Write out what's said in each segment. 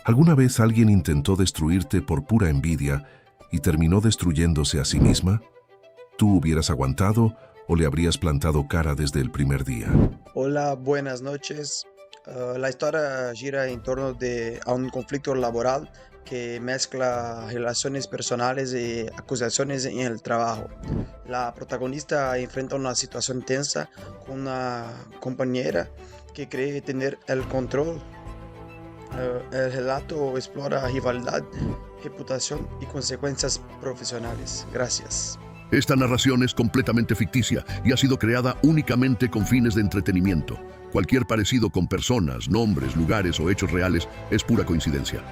¿Alguna vez alguien intentó destruirte por pura envidia y terminó destruyéndose a sí misma? ¿Tú hubieras aguantado o le habrías plantado cara desde el primer día? Hola, buenas noches. La historia gira en torno a un conflicto laboral que mezcla relaciones personales y acusaciones en el trabajo. La protagonista enfrenta una situación tensa con una compañera que cree tener el control. El relato explora rivalidad, reputación y consecuencias profesionales. Gracias. Esta narración es completamente ficticia y ha sido creada únicamente con fines de entretenimiento. Cualquier parecido con personas, nombres, lugares o hechos reales es pura coincidencia.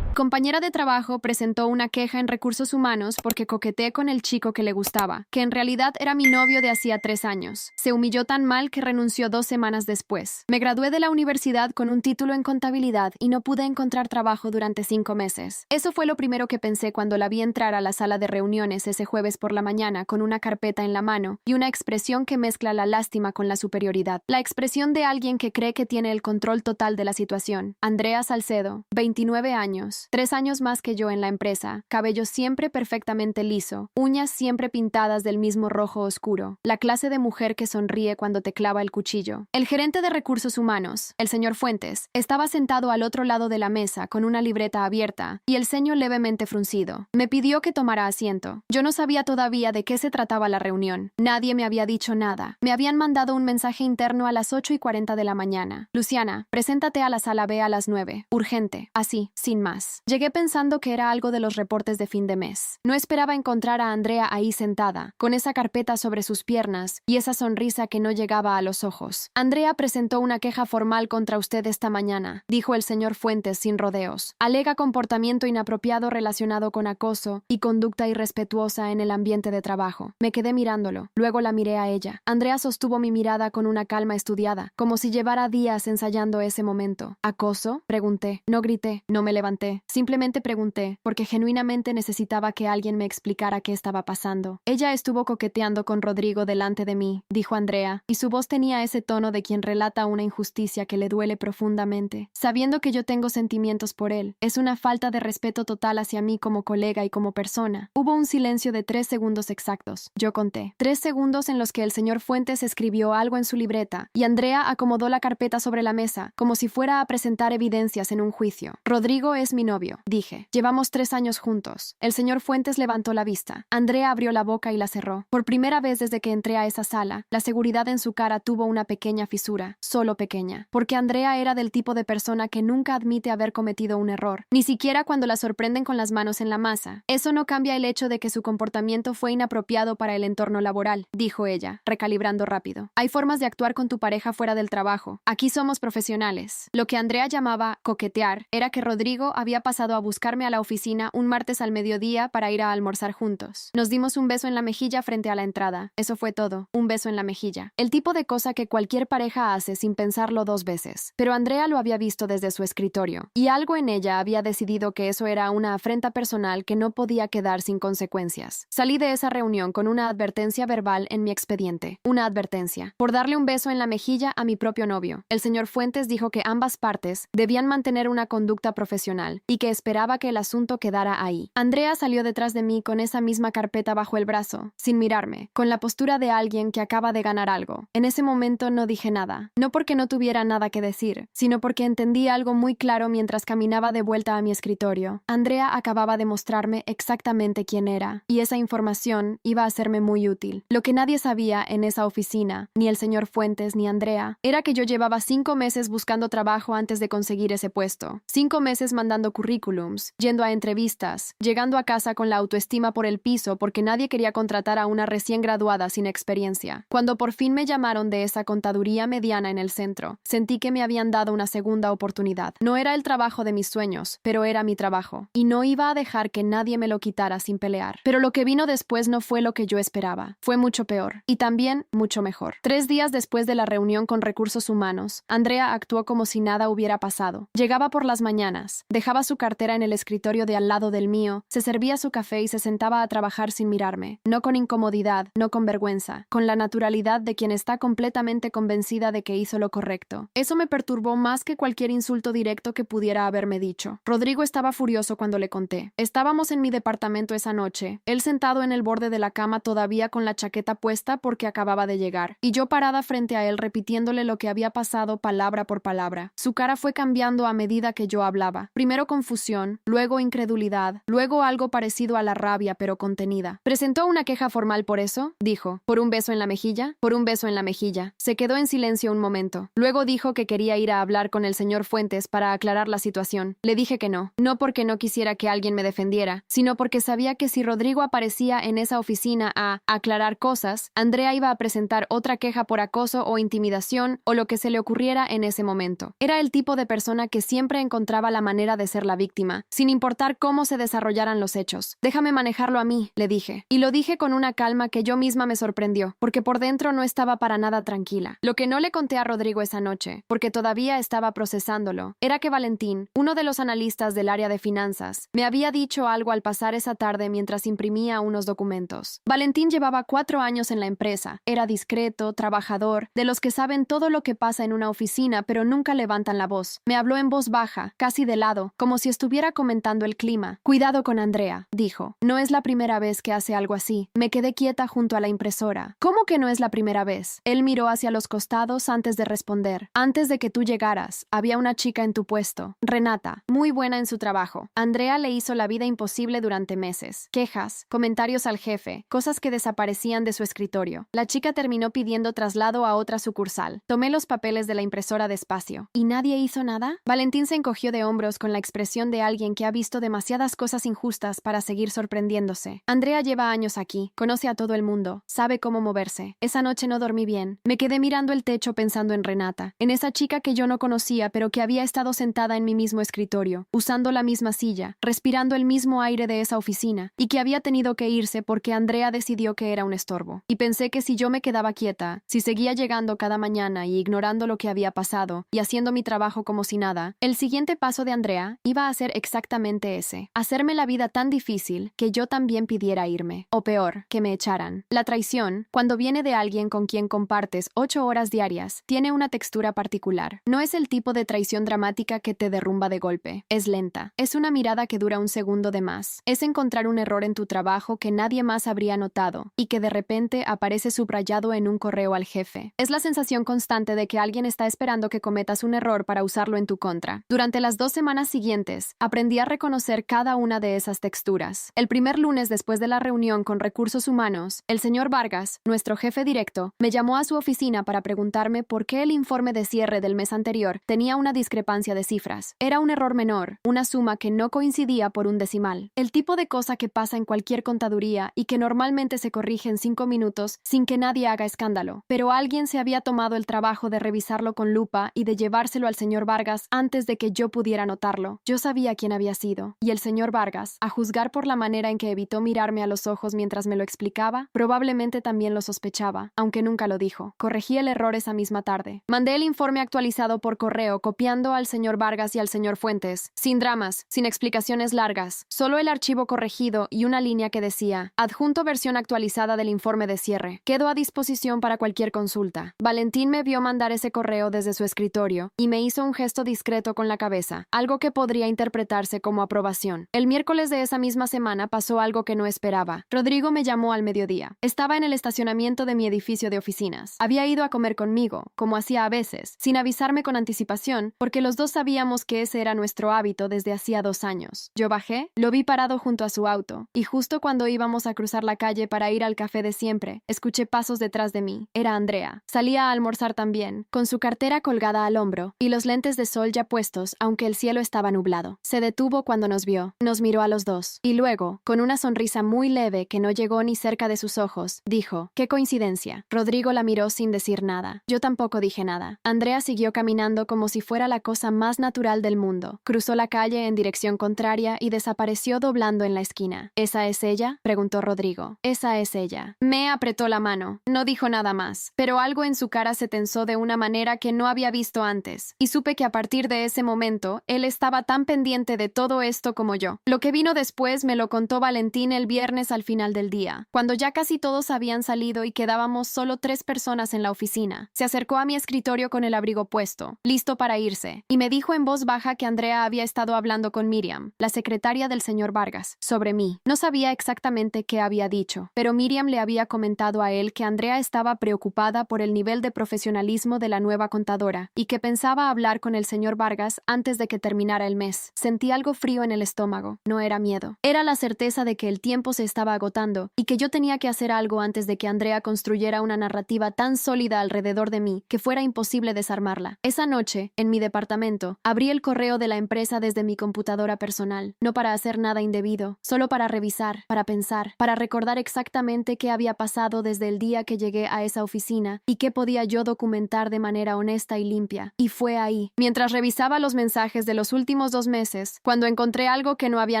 Compañera de trabajo presentó una queja en recursos humanos porque coqueteé con el chico que le gustaba, que en realidad era mi novio de hacía 3 años. Se humilló tan mal que renunció 2 semanas después. Me gradué de la universidad con un título en contabilidad y no pude encontrar trabajo durante 5 meses. Eso fue lo primero que pensé cuando la vi entrar a la sala de reuniones ese jueves por la mañana con una carpeta en la mano y una expresión que mezcla la lástima con la superioridad. La expresión de alguien que cree que tiene el control total de la situación. Andrea Salcedo, 29 años. 3 años más que yo en la empresa, cabello siempre perfectamente liso, uñas siempre pintadas del mismo rojo oscuro, la clase de mujer que sonríe cuando te clava el cuchillo. El gerente de recursos humanos, el señor Fuentes, estaba sentado al otro lado de la mesa con una libreta abierta y el ceño levemente fruncido. Me pidió que tomara asiento. Yo no sabía todavía de qué se trataba la reunión. Nadie me había dicho nada. Me habían mandado un mensaje interno a las 8:40 de la mañana. Luciana, preséntate a la sala B a las 9. Urgente. Así, sin más. Llegué pensando que era algo de los reportes de fin de mes. No esperaba encontrar a Andrea ahí sentada, con esa carpeta sobre sus piernas y esa sonrisa que no llegaba a los ojos. Andrea presentó una queja formal contra usted esta mañana, dijo el señor Fuentes sin rodeos. Alega comportamiento inapropiado relacionado con acoso y conducta irrespetuosa en el ambiente de trabajo. Me quedé mirándolo. Luego la miré a ella. Andrea sostuvo mi mirada con una calma estudiada, como si llevara días ensayando ese momento. ¿Acoso? Pregunté. No grité, no me levanté. Simplemente pregunté, porque genuinamente necesitaba que alguien me explicara qué estaba pasando. Ella estuvo coqueteando con Rodrigo delante de mí, dijo Andrea, y su voz tenía ese tono de quien relata una injusticia que le duele profundamente. Sabiendo que yo tengo sentimientos por él, es una falta de respeto total hacia mí como colega y como persona. Hubo un silencio de 3 segundos exactos. Yo conté. 3 segundos en los que el señor Fuentes escribió algo en su libreta, y Andrea acomodó la carpeta sobre la mesa, como si fuera a presentar evidencias en un juicio. Rodrigo es mi novio, dije. Llevamos 3 años juntos. El señor Fuentes levantó la vista. Andrea abrió la boca y la cerró. Por primera vez desde que entré a esa sala, la seguridad en su cara tuvo una pequeña fisura, solo pequeña, porque Andrea era del tipo de persona que nunca admite haber cometido un error, ni siquiera cuando la sorprenden con las manos en la masa. Eso no cambia el hecho de que su comportamiento fue inapropiado para el entorno laboral, dijo ella, recalibrando rápido. Hay formas de actuar con tu pareja fuera del trabajo. Aquí somos profesionales. Lo que Andrea llamaba coquetear era que Rodrigo había pasado a buscarme a la oficina un martes al mediodía para ir a almorzar juntos. Nos dimos un beso en la mejilla frente a la entrada. Eso fue todo, un beso en la mejilla. El tipo de cosa que cualquier pareja hace sin pensarlo 2 veces. Pero Andrea lo había visto desde su escritorio, y algo en ella había decidido que eso era una afrenta personal que no podía quedar sin consecuencias. Salí de esa reunión con una advertencia verbal en mi expediente. Una advertencia. Por darle un beso en la mejilla a mi propio novio. El señor Fuentes dijo que ambas partes debían mantener una conducta profesional y que esperaba que el asunto quedara ahí. Andrea salió detrás de mí con esa misma carpeta bajo el brazo, sin mirarme, con la postura de alguien que acaba de ganar algo. En ese momento no dije nada, no porque no tuviera nada que decir, sino porque entendí algo muy claro mientras caminaba de vuelta a mi escritorio. Andrea acababa de mostrarme exactamente quién era, y esa información iba a serme muy útil. Lo que nadie sabía en esa oficina, ni el señor Fuentes ni Andrea, era que yo llevaba 5 meses buscando trabajo antes de conseguir ese puesto. 5 meses mandando currículums, yendo a entrevistas, llegando a casa con la autoestima por el piso porque nadie quería contratar a una recién graduada sin experiencia. Cuando por fin me llamaron de esa contaduría mediana en el centro, sentí que me habían dado una segunda oportunidad. No era el trabajo de mis sueños, pero era mi trabajo, y no iba a dejar que nadie me lo quitara sin pelear. Pero lo que vino después no fue lo que yo esperaba. Fue mucho peor, y también mucho mejor. 3 días después de la reunión con recursos humanos, Andrea actuó como si nada hubiera pasado. Llegaba por las mañanas, dejaba su cartera en el escritorio de al lado del mío, se servía su café y se sentaba a trabajar sin mirarme, no con incomodidad, no con vergüenza, con la naturalidad de quien está completamente convencida de que hizo lo correcto. Eso me perturbó más que cualquier insulto directo que pudiera haberme dicho. Rodrigo estaba furioso cuando le conté. Estábamos en mi departamento esa noche, él sentado en el borde de la cama todavía con la chaqueta puesta porque acababa de llegar, y yo parada frente a él repitiéndole lo que había pasado palabra por palabra. Su cara fue cambiando a medida que yo hablaba. Primero confusión, luego incredulidad, luego algo parecido a la rabia pero contenida. ¿Presentó una queja formal por eso?, dijo. ¿Por un beso en la mejilla? Por un beso en la mejilla. Se quedó en silencio un momento. Luego dijo que quería ir a hablar con el señor Fuentes para aclarar la situación. Le dije que no. No porque no quisiera que alguien me defendiera, sino porque sabía que si Rodrigo aparecía en esa oficina a aclarar cosas, Andrea iba a presentar otra queja por acoso o intimidación o lo que se le ocurriera en ese momento. Era el tipo de persona que siempre encontraba la manera de ser la víctima, sin importar cómo se desarrollaran los hechos. Déjame manejarlo a mí, le dije. Y lo dije con una calma que yo misma me sorprendió, porque por dentro no estaba para nada tranquila. Lo que no le conté a Rodrigo esa noche, porque todavía estaba procesándolo, era que Valentín, uno de los analistas del área de finanzas, me había dicho algo al pasar esa tarde mientras imprimía unos documentos. Valentín llevaba 4 años en la empresa. Era discreto, trabajador, de los que saben todo lo que pasa en una oficina pero nunca levantan la voz. Me habló en voz baja, casi de lado, como si estuviera comentando el clima. Cuidado con Andrea, dijo. No es la primera vez que hace algo así. Me quedé quieta junto a la impresora. ¿Cómo que no es la primera vez? Él miró hacia los costados antes de responder. Antes de que tú llegaras, había una chica en tu puesto, Renata, muy buena en su trabajo. Andrea le hizo la vida imposible durante meses. Quejas, comentarios al jefe, cosas que desaparecían de su escritorio. La chica terminó pidiendo traslado a otra sucursal. Tomé los papeles de la impresora despacio. ¿Y nadie hizo nada? Valentín se encogió de hombros con la expresión de alguien que ha visto demasiadas cosas injustas para seguir sorprendiéndose. Andrea lleva años aquí, conoce a todo el mundo, sabe cómo moverse. Esa noche no dormí bien. Me quedé mirando el techo pensando en Renata, en esa chica que yo no conocía pero que había estado sentada en mi mismo escritorio, usando la misma silla, respirando el mismo aire de esa oficina, y que había tenido que irse porque Andrea decidió que era un estorbo. Y pensé que si yo me quedaba quieta, si seguía llegando cada mañana y ignorando lo que había pasado, y haciendo mi trabajo como si nada, el siguiente paso de Andrea iba a ser exactamente ese, hacerme la vida tan difícil que yo también pidiera irme, o peor, que me echaran. La traición, cuando viene de alguien con quien compartes 8 horas diarias, tiene una textura particular. No es el tipo de traición dramática que te derrumba de golpe. Es lenta. Es una mirada que dura un segundo de más. Es encontrar un error en tu trabajo que nadie más habría notado y que de repente aparece subrayado en un correo al jefe. Es la sensación constante de que alguien está esperando que cometas un error para usarlo en tu contra. Durante las 2 semanas siguientes, aprendí a reconocer cada una de esas texturas. El primer lunes después de la reunión con Recursos Humanos, el señor Vargas, nuestro jefe directo, me llamó a su oficina para preguntarme por qué el informe de cierre del mes anterior tenía una discrepancia de cifras. Era un error menor, una suma que no coincidía por un decimal. El tipo de cosa que pasa en cualquier contaduría y que normalmente se corrige en 5 minutos sin que nadie haga escándalo. Pero alguien se había tomado el trabajo de revisarlo con lupa y de llevárselo al señor Vargas antes de que yo pudiera notarlo. Yo sabía quién había sido, y el señor Vargas, a juzgar por la manera en que evitó mirarme a los ojos mientras me lo explicaba, probablemente también lo sospechaba, aunque nunca lo dijo. Corregí el error esa misma tarde. Mandé el informe actualizado por correo copiando al señor Vargas y al señor Fuentes, sin dramas, sin explicaciones largas, solo el archivo corregido y una línea que decía: adjunto versión actualizada del informe de cierre. Quedo a disposición para cualquier consulta. Valentín me vio mandar ese correo desde su escritorio y me hizo un gesto discreto con la cabeza, algo que podría interpretarse como aprobación. El miércoles de esa misma semana pasó algo que no esperaba. Rodrigo me llamó al mediodía. Estaba en el estacionamiento de mi edificio de oficinas. Había ido a comer conmigo, como hacía a veces, sin avisarme con anticipación, porque los dos sabíamos que ese era nuestro hábito desde hacía 2 años. Yo bajé, lo vi parado junto a su auto, y justo cuando íbamos a cruzar la calle para ir al café de siempre, escuché pasos detrás de mí. Era Andrea. Salía a almorzar también, con su cartera colgada al hombro, y los lentes de sol ya puestos, aunque el cielo estaba nublado. Se detuvo cuando nos vio, nos miró a los dos, y luego, con una sonrisa muy leve que no llegó ni cerca de sus ojos, dijo: «¡Qué coincidencia!». Rodrigo la miró sin decir nada. Yo tampoco dije nada. Andrea siguió caminando como si fuera la cosa más natural del mundo. Cruzó la calle en dirección contraria y desapareció doblando en la esquina. ¿Esa es ella?, preguntó Rodrigo. Esa es ella. Me apretó la mano. No dijo nada más, pero algo en su cara se tensó de una manera que no había visto antes, y supe que a partir de ese momento, él estaba tan tan pendiente de todo esto como yo. Lo que vino después me lo contó Valentín el viernes al final del día, cuando ya casi todos habían salido y quedábamos solo 3 personas en la oficina. Se acercó a mi escritorio con el abrigo puesto, listo para irse, y me dijo en voz baja que Andrea había estado hablando con Miriam, la secretaria del señor Vargas, sobre mí. No sabía exactamente qué había dicho, pero Miriam le había comentado a él que Andrea estaba preocupada por el nivel de profesionalismo de la nueva contadora y que pensaba hablar con el señor Vargas antes de que terminara el mes. Sentí algo frío en el estómago. No era miedo. Era la certeza de que el tiempo se estaba agotando y que yo tenía que hacer algo antes de que Andrea construyera una narrativa tan sólida alrededor de mí que fuera imposible desarmarla. Esa noche, en mi departamento, abrí el correo de la empresa desde mi computadora personal, no para hacer nada indebido, solo para revisar, para pensar, para recordar exactamente qué había pasado desde el día que llegué a esa oficina y qué podía yo documentar de manera honesta y limpia. Y fue ahí, mientras revisaba los mensajes de los últimos 2 meses, cuando encontré algo que no había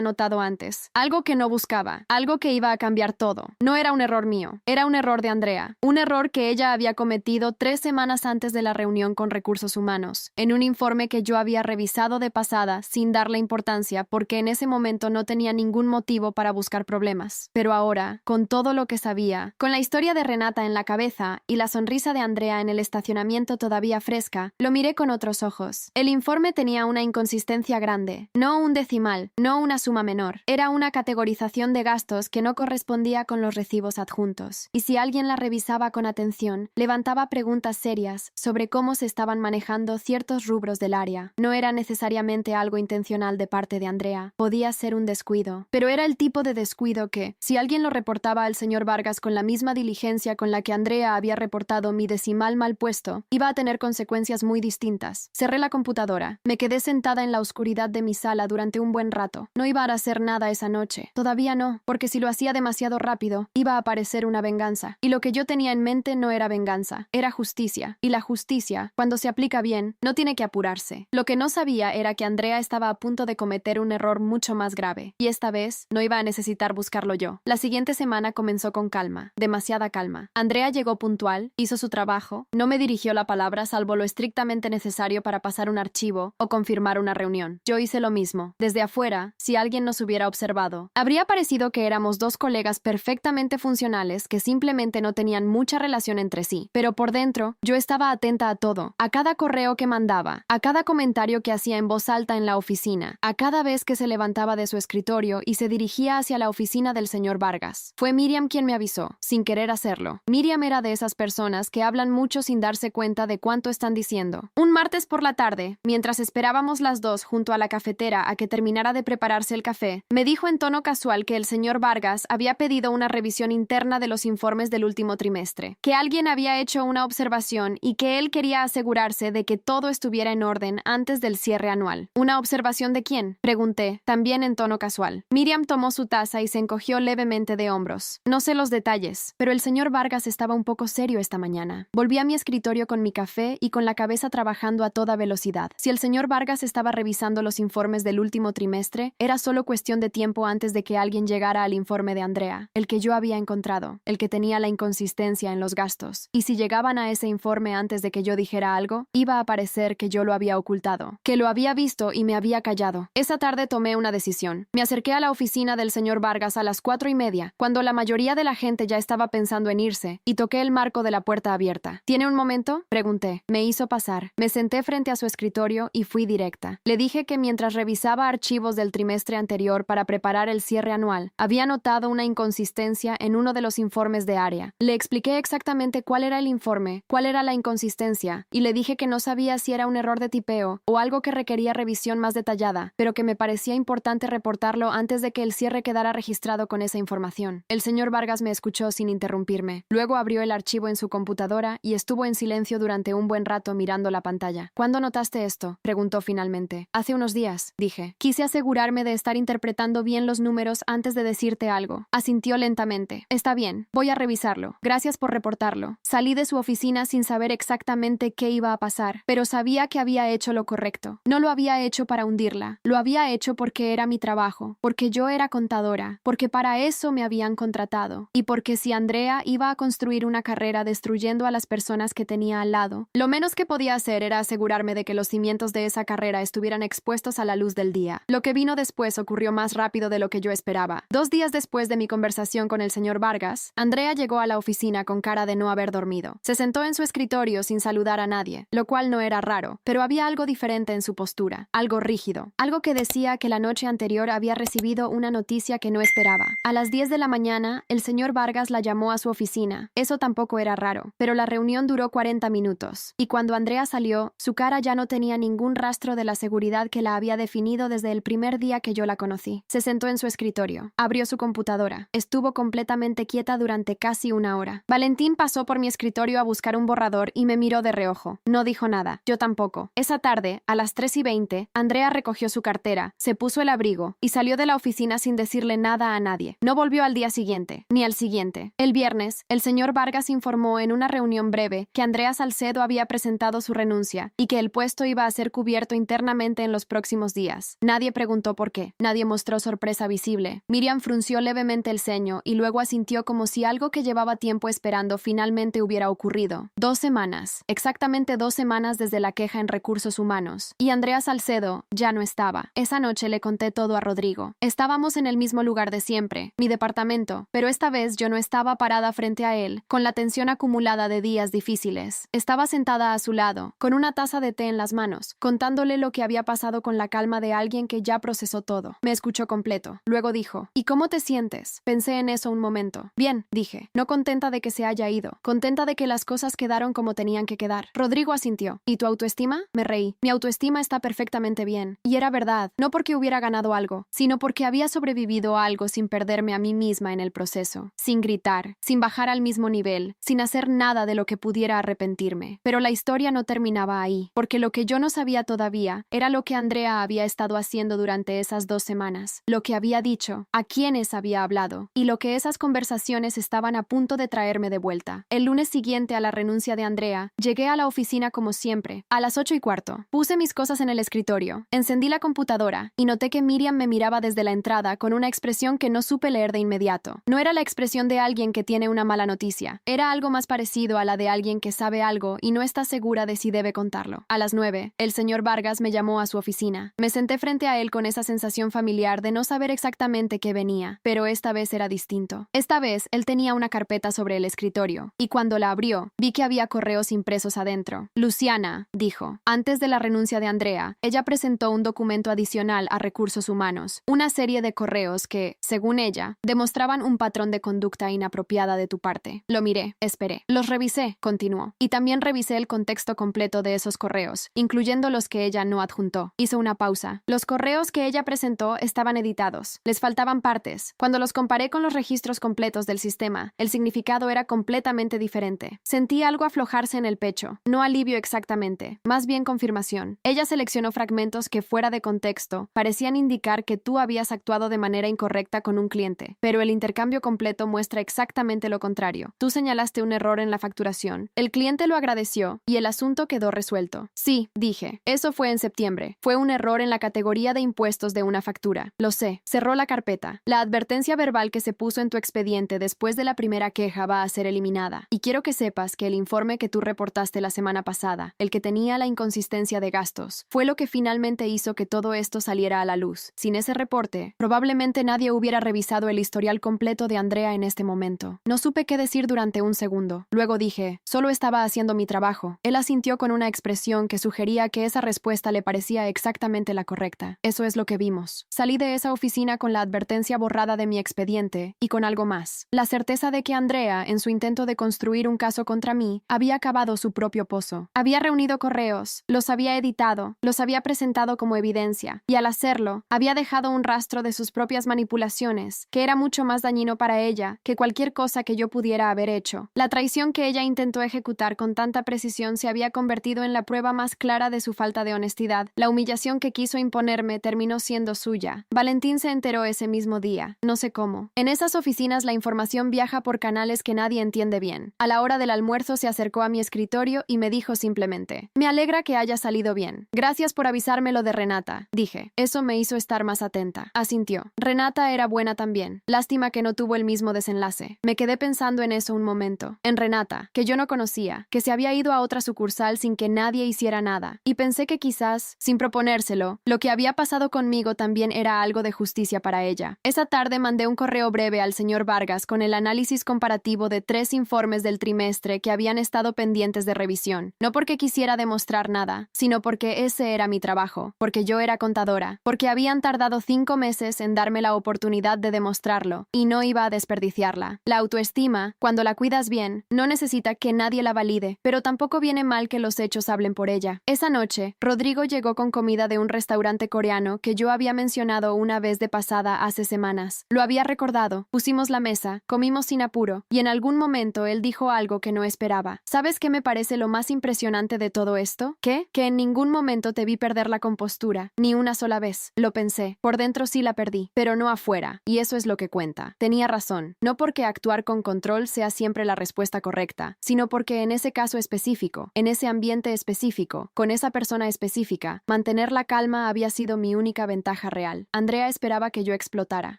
notado antes, algo que no buscaba, algo que iba a cambiar todo. No era un error mío, era un error de Andrea, un error que ella había cometido 3 semanas antes de la reunión con Recursos Humanos, en un informe que yo había revisado de pasada sin darle importancia porque en ese momento no tenía ningún motivo para buscar problemas. Pero ahora, con todo lo que sabía, con la historia de Renata en la cabeza y la sonrisa de Andrea en el estacionamiento todavía fresca, lo miré con otros ojos. El informe tenía una inconsistencia grande, no un decimal, no una suma menor. Era una categorización de gastos que no correspondía con los recibos adjuntos. Y si alguien la revisaba con atención, levantaba preguntas serias sobre cómo se estaban manejando ciertos rubros del área. No era necesariamente algo intencional de parte de Andrea, podía ser un descuido. Pero era el tipo de descuido que, si alguien lo reportaba al señor Vargas con la misma diligencia con la que Andrea había reportado mi decimal mal puesto, iba a tener consecuencias muy distintas. Cerré la computadora. Me quedé sentada en la oscuridad de mi sala durante un buen rato. No iba a hacer nada esa noche. Todavía no, porque si lo hacía demasiado rápido, iba a aparecer una venganza. Y lo que yo tenía en mente no era venganza, era justicia. Y la justicia, cuando se aplica bien, no tiene que apurarse. Lo que no sabía era que Andrea estaba a punto de cometer un error mucho más grave. Y esta vez, no iba a necesitar buscarlo yo. La siguiente semana comenzó con calma, demasiada calma. Andrea llegó puntual, hizo su trabajo, no me dirigió la palabra salvo lo estrictamente necesario para pasar un archivo o confirmar una reunión. Yo hice lo mismo. Desde afuera, si alguien nos hubiera observado, habría parecido que éramos 2 colegas perfectamente funcionales que simplemente no tenían mucha relación entre sí. Pero por dentro, yo estaba atenta a todo, a cada correo que mandaba, a cada comentario que hacía en voz alta en la oficina, a cada vez que se levantaba de su escritorio y se dirigía hacia la oficina del señor Vargas. Fue Miriam quien me avisó, sin querer hacerlo. Miriam era de esas personas que hablan mucho sin darse cuenta de cuánto están diciendo. Un martes por la tarde, mientras esperábamos las 2 junto a la cafetera a que terminara de prepararse el café, me dijo en tono casual que el señor Vargas había pedido una revisión interna de los informes del último trimestre, que alguien había hecho una observación y que él quería asegurarse de que todo estuviera en orden antes del cierre anual. ¿Una observación de quién?, pregunté, también en tono casual. Miriam tomó su taza y se encogió levemente de hombros. No sé los detalles, pero el señor Vargas estaba un poco serio esta mañana. Volví a mi escritorio con mi café y con la cabeza trabajando a toda velocidad. Si el señor Vargas estaba revisando los informes del último trimestre, era solo cuestión de tiempo antes de que alguien llegara al informe de Andrea, el que yo había encontrado, el que tenía la inconsistencia en los gastos. Y si llegaban a ese informe antes de que yo dijera algo, iba a parecer que yo lo había ocultado, que lo había visto y me había callado. Esa tarde tomé una decisión. Me acerqué a la oficina del señor Vargas a las 4:30, cuando la mayoría de la gente ya estaba pensando en irse, y toqué el marco de la puerta abierta. ¿Tiene un momento?, pregunté. Me hizo pasar. Me senté frente a su escritorio y fui directa. Le dije que mientras revisaba archivos del trimestre anterior para preparar el cierre anual, había notado una inconsistencia en uno de los informes de área. Le expliqué exactamente cuál era el informe, cuál era la inconsistencia, y le dije que no sabía si era un error de tipeo o algo que requería revisión más detallada, pero que me parecía importante reportarlo antes de que el cierre quedara registrado con esa información. El señor Vargas me escuchó sin interrumpirme. Luego abrió el archivo en su computadora y estuvo en silencio durante un buen rato mirando la pantalla. ¿Cuándo notaste esto?, preguntó finalmente. Hace unos días, dije. Quise asegurarme de estar interpretando bien los números antes de decirte algo. Asintió lentamente. Está bien, voy a revisarlo. Gracias por reportarlo. Salí de su oficina sin saber exactamente qué iba a pasar, pero sabía que había hecho lo correcto. No lo había hecho para hundirla. Lo había hecho porque era mi trabajo, porque yo era contadora, porque para eso me habían contratado, y porque si Andrea iba a construir una carrera destruyendo a las personas que tenía al lado, lo menos que podía hacer era asegurarme de que los cimientos de esa carrera estuvieran expuestos expuestos a la luz del día. Lo que vino después ocurrió más rápido de lo que yo esperaba. 2 días después de mi conversación con el señor Vargas, Andrea llegó a la oficina con cara de no haber dormido. Se sentó en su escritorio sin saludar a nadie, lo cual no era raro, pero había algo diferente en su postura, algo rígido, algo que decía que la noche anterior había recibido una noticia que no esperaba. A las 10 de la mañana, el señor Vargas la llamó a su oficina. Eso tampoco era raro, pero la reunión duró 40 minutos, y cuando Andrea salió, su cara ya no tenía ningún rastro de la seguridad que la había definido desde el primer día que yo la conocí. Se sentó en su escritorio, abrió su computadora, estuvo completamente quieta durante casi una hora. Valentín pasó por mi escritorio a buscar un borrador y me miró de reojo. No dijo nada, yo tampoco. Esa tarde, a las 3:20, Andrea recogió su cartera, se puso el abrigo y salió de la oficina sin decirle nada a nadie. No volvió al día siguiente, ni al siguiente. El viernes, el señor Vargas informó en una reunión breve que Andrea Salcedo había presentado su renuncia y que el puesto iba a ser cubierto internamente en los próximos días. Nadie preguntó por qué. Nadie mostró sorpresa visible. Miriam frunció levemente el ceño y luego asintió como si algo que llevaba tiempo esperando finalmente hubiera ocurrido. 2 semanas. Exactamente 2 semanas desde la queja en Recursos Humanos. Y Andrea Salcedo ya no estaba. Esa noche le conté todo a Rodrigo. Estábamos en el mismo lugar de siempre, mi departamento, pero esta vez yo no estaba parada frente a él, con la tensión acumulada de días difíciles. Estaba sentada a su lado, con una taza de té en las manos, contándole lo que había pasado con la calma de alguien que ya procesó todo. Me escuchó completo. Luego dijo, ¿y cómo te sientes? Pensé en eso un momento. Bien, dije, no contenta de que se haya ido, contenta de que las cosas quedaron como tenían que quedar. Rodrigo asintió. ¿Y tu autoestima? Me reí. Mi autoestima está perfectamente bien. Y era verdad, no porque hubiera ganado algo, sino porque había sobrevivido a algo sin perderme a mí misma en el proceso, sin gritar, sin bajar al mismo nivel, sin hacer nada de lo que pudiera arrepentirme. Pero la historia no terminaba ahí, porque lo que yo no sabía todavía era lo que Andrea había estado haciendo durante esas 2 semanas, lo que había dicho, a quiénes había hablado, y lo que esas conversaciones estaban a punto de traerme de vuelta. El lunes siguiente a la renuncia de Andrea, llegué a la oficina como siempre, a las 8:15. Puse mis cosas en el escritorio, encendí la computadora y noté que Miriam me miraba desde la entrada con una expresión que no supe leer de inmediato. No era la expresión de alguien que tiene una mala noticia, era algo más parecido a la de alguien que sabe algo y no está segura de si debe contarlo. A las 9, el señor Vargas me llamó a su oficina. Me senté frente a él con esa sensación familiar de no saber exactamente qué venía, pero esta vez era distinto. Esta vez él tenía una carpeta sobre el escritorio, y cuando la abrió, vi que había correos impresos adentro. Luciana, dijo, antes de la renuncia de Andrea, ella presentó un documento adicional a Recursos Humanos, una serie de correos que, según ella, demostraban un patrón de conducta inapropiada de tu parte. Lo miré, esperé. Los revisé, continuó, y también revisé el contexto completo de esos correos, incluyendo los que ella no adjuntó. Hizo una pausa. Los correos que ella presentó estaban editados. Les faltaban partes. Cuando los comparé con los registros completos del sistema, el significado era completamente diferente. Sentí algo aflojarse en el pecho. No alivio exactamente, más bien confirmación. Ella seleccionó fragmentos que, fuera de contexto, parecían indicar que tú habías actuado de manera incorrecta con un cliente, pero el intercambio completo muestra exactamente lo contrario. Tú señalaste un error en la facturación. El cliente lo agradeció y el asunto quedó resuelto. Sí, dije. Eso fue en septiembre. Fue un error en la categoría de impuestos de una factura. Lo sé. Cerró la carpeta. La advertencia verbal que se puso en tu expediente después de la primera queja va a ser eliminada. Y quiero que sepas que el informe que tú reportaste la semana pasada, el que tenía la inconsistencia de gastos, fue lo que finalmente hizo que todo esto saliera a la luz. Sin ese reporte, probablemente nadie hubiera revisado el historial completo de Andrea en este momento. No supe qué decir durante un segundo. Luego dije, solo estaba haciendo mi trabajo. Él asintió con una expresión que sugería que esa respuesta le parecía exactamente la correcta. Eso es lo que vimos. Salí de esa oficina con la advertencia borrada de mi expediente y con algo más. La certeza de que Andrea, en su intento de construir un caso contra mí, había cavado su propio pozo. Había reunido correos, los había editado, los había presentado como evidencia, y al hacerlo, había dejado un rastro de sus propias manipulaciones, que era mucho más dañino para ella que cualquier cosa que yo pudiera haber hecho. La traición que ella intentó ejecutar con tanta precisión se había convertido en la prueba más clara de su falta de honestidad. La humillación que quiso imponerme terminó siendo suya. Valentín se enteró ese mismo día, no sé cómo. En esas oficinas la información viaja por canales que nadie entiende bien. A la hora del almuerzo se acercó a mi escritorio y me dijo simplemente, me alegra que haya salido bien. Gracias por avisarme lo de Renata, dije. Eso me hizo estar más atenta. Asintió. Renata era buena también. Lástima que no tuvo el mismo desenlace. Me quedé pensando en eso un momento. En Renata, que yo no conocía, que se había ido a otra sucursal sin que nadie hiciera nada. Y pensé que quizás, sin propósito, ponérselo, lo que había pasado conmigo también era algo de justicia para ella. Esa tarde mandé un correo breve al señor Vargas con el análisis comparativo de 3 informes del trimestre que habían estado pendientes de revisión. No porque quisiera demostrar nada, sino porque ese era mi trabajo, porque yo era contadora, porque habían tardado 5 meses en darme la oportunidad de demostrarlo, y no iba a desperdiciarla. La autoestima, cuando la cuidas bien, no necesita que nadie la valide, pero tampoco viene mal que los hechos hablen por ella. Esa noche, Rodrigo llegó con comida de un restaurante coreano que yo había mencionado una vez de pasada hace semanas. Lo había recordado, pusimos la mesa, comimos sin apuro, y en algún momento él dijo algo que no esperaba. ¿Sabes qué me parece lo más impresionante de todo esto? ¿Qué? Que en ningún momento te vi perder la compostura, ni una sola vez. Lo pensé, por dentro sí la perdí, pero no afuera, y eso es lo que cuenta. Tenía razón, no porque actuar con control sea siempre la respuesta correcta, sino porque en ese caso específico, en ese ambiente específico, con esa persona específica, mantener la calma había sido mi única ventaja real. Andrea esperaba que yo explotara,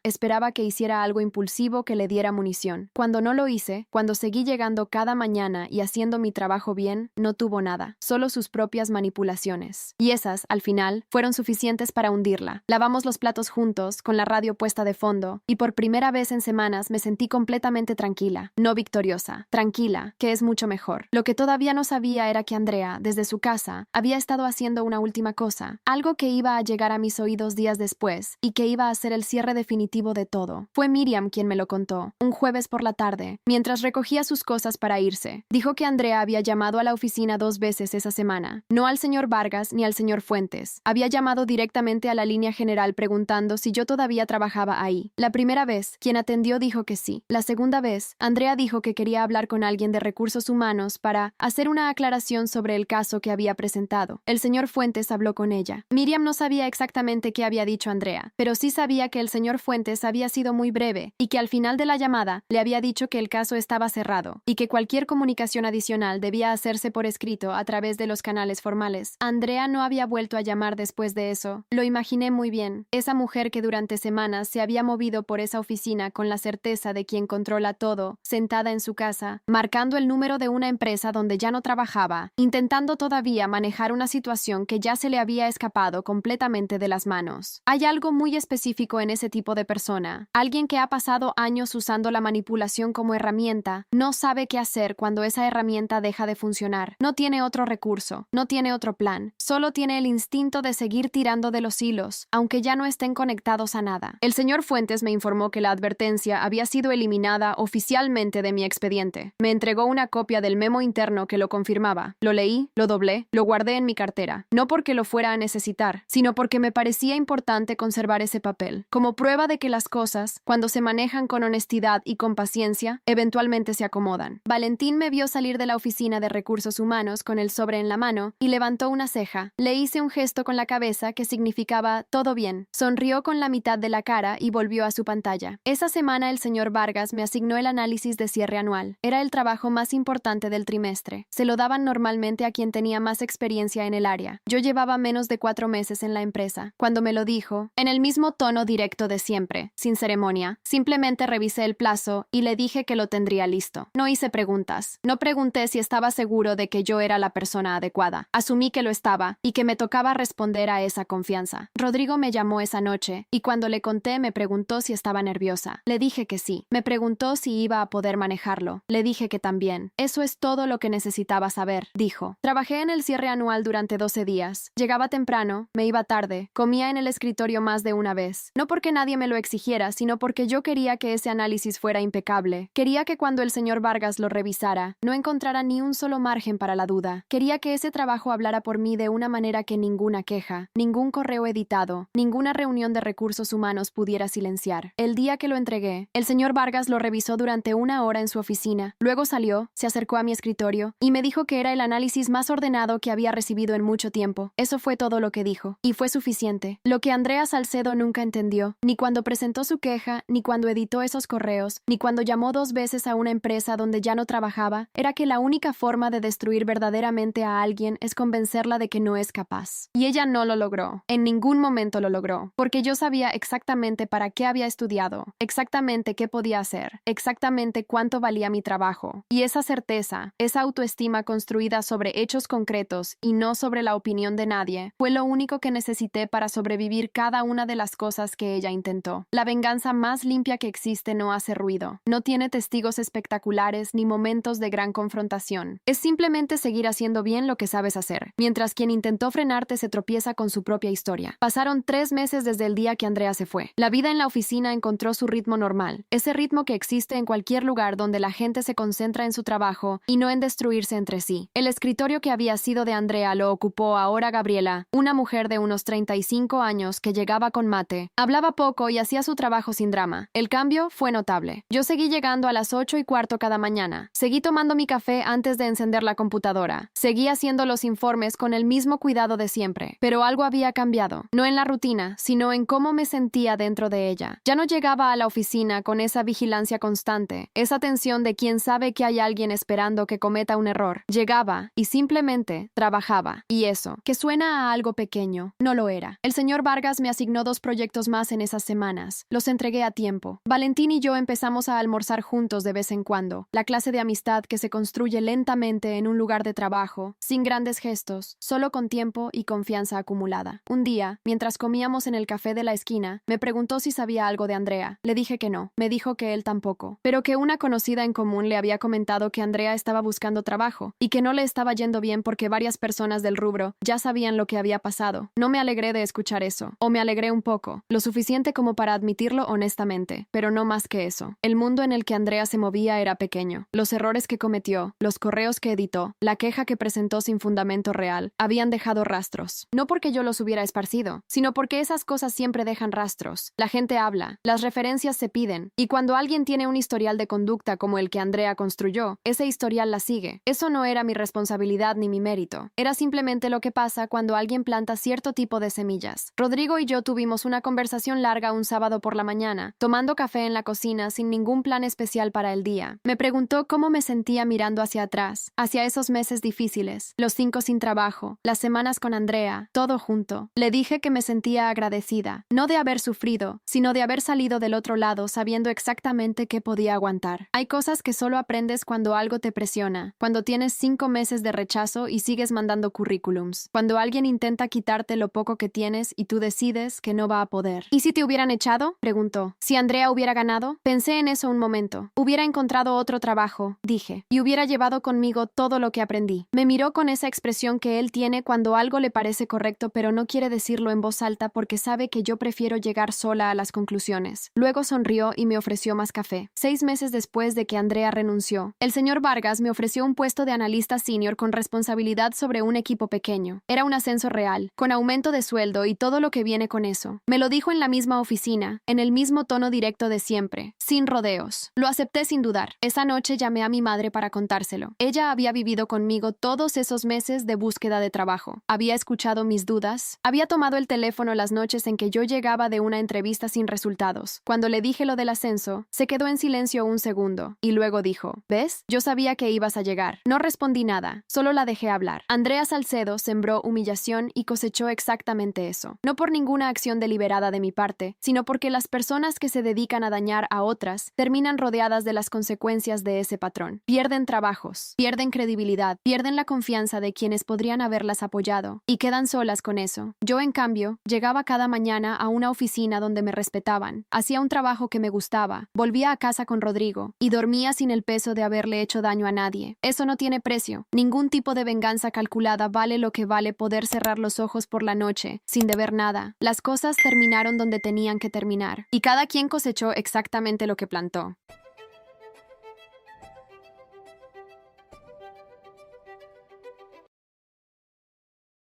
esperaba que hiciera algo impulsivo que le diera munición. Cuando no lo hice, cuando seguí llegando cada mañana y haciendo mi trabajo bien, no tuvo nada, solo sus propias manipulaciones. Y esas, al final, fueron suficientes para hundirla. Lavamos los platos juntos, con la radio puesta de fondo, y por primera vez en semanas me sentí completamente tranquila, no victoriosa, tranquila, que es mucho mejor. Lo que todavía no sabía era que Andrea, desde su casa, había estado haciendo una última cosa, algo que iba a llegar a mis oídos días después, y que iba a ser el cierre definitivo de todo. Fue Miriam quien me lo contó, un jueves por la tarde, mientras recogía sus cosas para irse. Dijo que Andrea había llamado a la oficina 2 veces esa semana, no al señor Vargas ni al señor Fuentes. Había llamado directamente a la línea general preguntando si yo todavía trabajaba ahí. La primera vez, quien atendió dijo que sí. La segunda vez, Andrea dijo que quería hablar con alguien de recursos humanos para hacer una aclaración sobre el caso que había presentado. El señor Fuentes habló con ella. Miriam no sabía exactamente qué había dicho Andrea, pero sí sabía que el señor Fuentes había sido muy breve y que al final de la llamada le había dicho que el caso estaba cerrado y que cualquier comunicación adicional debía hacerse por escrito a través de los canales formales. Andrea no había vuelto a llamar después de eso. Lo imaginé muy bien. Esa mujer que durante semanas se había movido por esa oficina con la certeza de quien controla todo, sentada en su casa, marcando el número de una empresa donde ya no trabajaba, intentando todavía manejar una situación que ya se le había escapado completamente de las manos. Hay algo muy específico en ese tipo de persona. Alguien que ha pasado años usando la manipulación como herramienta, no sabe qué hacer cuando esa herramienta deja de funcionar. No tiene otro recurso, no tiene otro plan, solo tiene el instinto de seguir tirando de los hilos, aunque ya no estén conectados a nada. El señor Fuentes me informó que la advertencia había sido eliminada oficialmente de mi expediente. Me entregó una copia del memo interno que lo confirmaba. Lo leí, lo doblé, lo guardé en mi cartera. No porque lo fuera a necesitar, sino porque me parecía importante conservar ese papel, como prueba de que las cosas, cuando se manejan con honestidad y con paciencia, eventualmente se acomodan. Valentín me vio salir de la oficina de recursos humanos con el sobre en la mano y levantó una ceja. Le hice un gesto con la cabeza que significaba todo bien. Sonrió con la mitad de la cara y volvió a su pantalla. Esa semana el señor Vargas me asignó el análisis de cierre anual. Era el trabajo más importante del trimestre. Se lo daban normalmente a quien tenía más experiencia en el área. Yo llevaba menos de 4 meses en la empresa. Cuando me lo dijo, en el mismo tono directo de siempre, sin ceremonia, simplemente revisé el plazo y le dije que lo tendría listo. No hice preguntas. No pregunté si estaba seguro de que yo era la persona adecuada. Asumí que lo estaba y que me tocaba responder a esa confianza. Rodrigo me llamó esa noche y cuando le conté me preguntó si estaba nerviosa. Le dije que sí. Me preguntó si iba a poder manejarlo. Le dije que también. Eso es todo lo que necesitaba saber, dijo. Trabajé en el cierre anual durante 12 días. Llegaba temprano, me iba tarde, comía en el escritorio más de una vez. No porque nadie me lo exigiera, sino porque yo quería que ese análisis fuera impecable. Quería que cuando el señor Vargas lo revisara, no encontrara ni un solo margen para la duda. Quería que ese trabajo hablara por mí de una manera que ninguna queja, ningún correo editado, ninguna reunión de recursos humanos pudiera silenciar. El día que lo entregué, el señor Vargas lo revisó durante 1 hora en su oficina. Luego salió, se acercó a mi escritorio y me dijo que era el análisis más ordenado que había recibido en mucho tiempo. Eso fue todo lo que dijo. Y fue suficiente. Lo que Andrea Salcedo nunca entendió, ni cuando presentó su queja, ni cuando editó esos correos, ni cuando llamó 2 veces a una empresa donde ya no trabajaba, era que la única forma de destruir verdaderamente a alguien es convencerla de que no es capaz. Y ella no lo logró. En ningún momento lo logró. Porque yo sabía exactamente para qué había estudiado, exactamente qué podía hacer, exactamente cuánto valía mi trabajo. Y esa certeza, esa autoestima construida sobre hechos concretos y no sobre la opinión de nadie, dije, fue lo único que necesité para sobrevivir cada una de las cosas que ella intentó. La venganza más limpia que existe no hace ruido, no tiene testigos espectaculares ni momentos de gran confrontación. Es simplemente seguir haciendo bien lo que sabes hacer, mientras quien intentó frenarte se tropieza con su propia historia. Pasaron 3 meses desde el día que Andrea se fue. La vida en la oficina encontró su ritmo normal, ese ritmo que existe en cualquier lugar donde la gente se concentra en su trabajo y no en destruirse entre sí. El escritorio que había sido de Andrea lo ocupó ahora Gabriela, una mujer de unos 35 años que llegaba con mate, hablaba poco y hacía su trabajo sin drama. El cambio fue notable. Yo seguí llegando a las 8:15 cada mañana. Seguí tomando mi café antes de encender la computadora. Seguí haciendo los informes con el mismo cuidado de siempre. Pero algo había cambiado. No en la rutina, sino en cómo me sentía dentro de ella. Ya no llegaba a la oficina con esa vigilancia constante, esa tensión de quién sabe que hay alguien esperando que cometa un error. Llegaba y simplemente trabajaba. Y eso, que suena a algo pequeño, no lo era. El señor Vargas me asignó 2 proyectos más en esas semanas. Los entregué a tiempo. Valentín y yo empezamos a almorzar juntos de vez en cuando, la clase de amistad que se construye lentamente en un lugar de trabajo, sin grandes gestos, solo con tiempo y confianza acumulada. Un día, mientras comíamos en el café de la esquina, me preguntó si sabía algo de Andrea. Le dije que no. Me dijo que él tampoco, pero que una conocida en común le había comentado que Andrea estaba buscando trabajo y que no le estaba yendo bien porque varias personas del rubro ya sabían lo que había pasado. No me alegré de escuchar eso, o me alegré un poco, lo suficiente como para admitirlo honestamente, pero no más que eso. El mundo en el que Andrea se movía era pequeño. Los errores que cometió, los correos que editó, la queja que presentó sin fundamento real, habían dejado rastros. No porque yo los hubiera esparcido, sino porque esas cosas siempre dejan rastros. La gente habla, las referencias se piden, y cuando alguien tiene un historial de conducta como el que Andrea construyó, ese historial la sigue. Eso no era mi responsabilidad ni mi mérito. Era simplemente lo que pasa cuando alguien planta cierto tipo de semillas. Rodrigo y yo tuvimos una conversación larga un sábado por la mañana, tomando café en la cocina sin ningún plan especial para el día. Me preguntó cómo me sentía mirando hacia atrás, hacia esos meses difíciles, los 5 sin trabajo, las semanas con Andrea, todo junto. Le dije que me sentía agradecida, no de haber sufrido, sino de haber salido del otro lado sabiendo exactamente qué podía aguantar. Hay cosas que solo aprendes cuando algo te presiona, cuando tienes 5 meses de rechazo y sigues mandando currículums, cuando alguien intenta quitarte lo poco que tienes y tú decides que no va a poder. ¿Y si te hubieran echado?, preguntó. ¿Si Andrea hubiera ganado? Pensé en eso un momento. Hubiera encontrado otro trabajo, dije, y hubiera llevado conmigo todo lo que aprendí. Me miró con esa expresión que él tiene cuando algo le parece correcto pero no quiere decirlo en voz alta porque sabe que yo prefiero llegar sola a las conclusiones. Luego sonrió y me ofreció más café. 6 meses después de que Andrea renunció, el señor Vargas me ofreció un puesto de analista senior con responsabilidad sobre un equipo pequeño. Era un ascenso real, con aumento de sueldo y todo lo que viene con eso. Me lo dijo en la misma oficina, en el mismo tono directo de siempre, sin rodeos. Lo acepté sin dudar. Esa noche llamé a mi madre para contárselo. Ella había vivido conmigo todos esos meses de búsqueda de trabajo. Había escuchado mis dudas. Había tomado el teléfono las noches en que yo llegaba de una entrevista sin resultados. Cuando le dije lo del ascenso, se quedó en silencio un segundo y luego dijo, ¿ves? Yo sabía que ibas a llegar. No respondí nada, solo la dejé hablar. Andrea Salcedo sembró humillación y cosechó exactamente eso. No por ninguna acción deliberada de mi parte, sino porque las personas que se dedican a dañar a otras terminan rodeadas de las consecuencias de ese patrón. Pierden trabajos, pierden credibilidad, pierden la confianza de quienes podrían haberlas apoyado y quedan solas con eso. Yo, en cambio, llegaba cada mañana a una oficina donde me respetaban, hacía un trabajo que me gustaba, volvía a casa con Rodrigo y dormía sin el peso de haberle hecho daño a nadie. Eso no tiene precio. Ningún tipo de venganza calculada vale lo que vale poder cerrar los ojos por la noche sin deber nada. Las cosas terminaron donde tenían que terminar y cada quien cosechó exactamente lo que plantó.